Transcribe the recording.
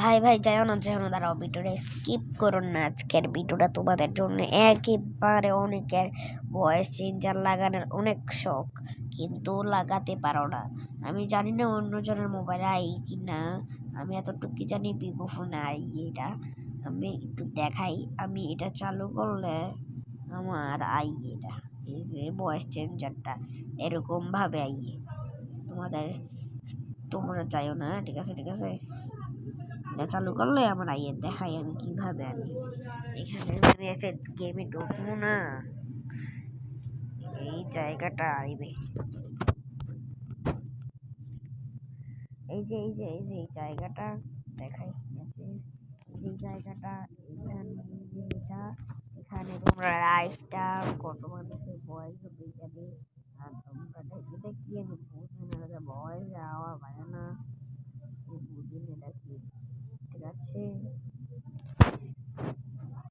ভাই ভাই যাও না দাঁড়াও, ভিডিওটা স্কিপ করো না। আজকের ভিডিওটা তোমাদের জন্য একেবারে অনেকের ভয়েস চেঞ্জার লাগানোর অনেক শখ, কিন্তু লাগাতে পারো না। আমি জানি না অন্যজনের মোবাইলে আই কি না, আমি এতটুকু জানি ভিভো ফোনে আই এটা। আমি একটু দেখাই, আমি এটা চালু করলে আমার আই এটা, এই যে ভয়েস চেঞ্জারটা এরকমভাবে আইয়ে। তোমরা চাইও না, ঠিক আছে ঠিক আছে। এটা চালু করলে আমার আইয়ে দেখাই আমি কিভাবে আনি। এখানে আমি একটা গেমে ঢুকবো না, এই জায়গাটা আইবে, এই জায়গাটা দেখাই। এই জায়গাটা এখানে, এখানে তোমরা লাইভটা কত মানুষের ভয়েস হবে এখানে। আর তোমরা এটা কি আমি বুঝি না, ভয়েস যাওয়া পারে না, বুঝি না এটা কি। ঠিক আছে,